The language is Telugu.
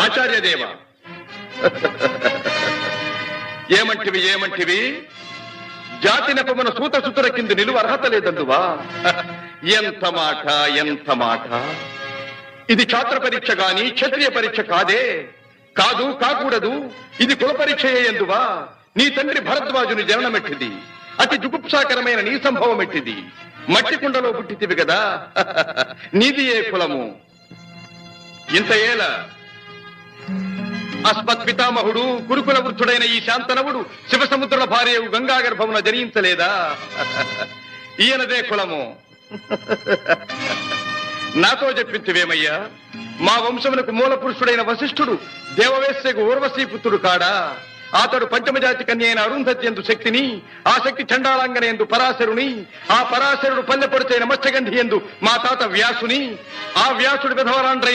ఆచార్యదేవ ఏమంటివి ఏమంటివి జాతి నెపమున సూత సుతుల కింద నిలువ అర్హత లేదందువా? ఎంత మాట ఎంత మాట! ఇది ఛాత్ర పరీక్ష గాని క్షత్రియ పరీక్ష కాదే, కాదు కాకూడదు. ఇది కుల పరీక్ష ఎందువా? నీ తండ్రి భరద్వాజుని జననమెట్టిది, అతి జుగుప్సాకరమైన నీ సంభవం ఎట్టిది. మట్టి కుండలో పుట్టితివి కదా, నీది ఏ కులము? ఇంత ఏల అస్మత్ పితామహుడు గురుకుల వృద్ధుడైన ఈ శాంతనవుడు శివసముద్రుల భార్యవు గంగా గర్భమున జనించలేదా? ఈయనదే కులము. నాతో చెప్పింతివేమయ్యా? మా వంశమునకు మూల పురుషుడైన వశిష్ఠుడు దేవవేశ్యకు ఊర్వశీపుత్రుడు కాడా? అతడు పంచమజాతి కన్య అయిన అరుంధతి ఎందు శక్తిని, ఆ శక్తి చండాలాంగన ఎందు పరాశరుని, ఆ పరాశరుడు పల్లెపొడిచైన మత్స్యగంధి ఎందు మా తాత వ్యాసుని, ఆ వ్యాసుడు విధవరాండ్రై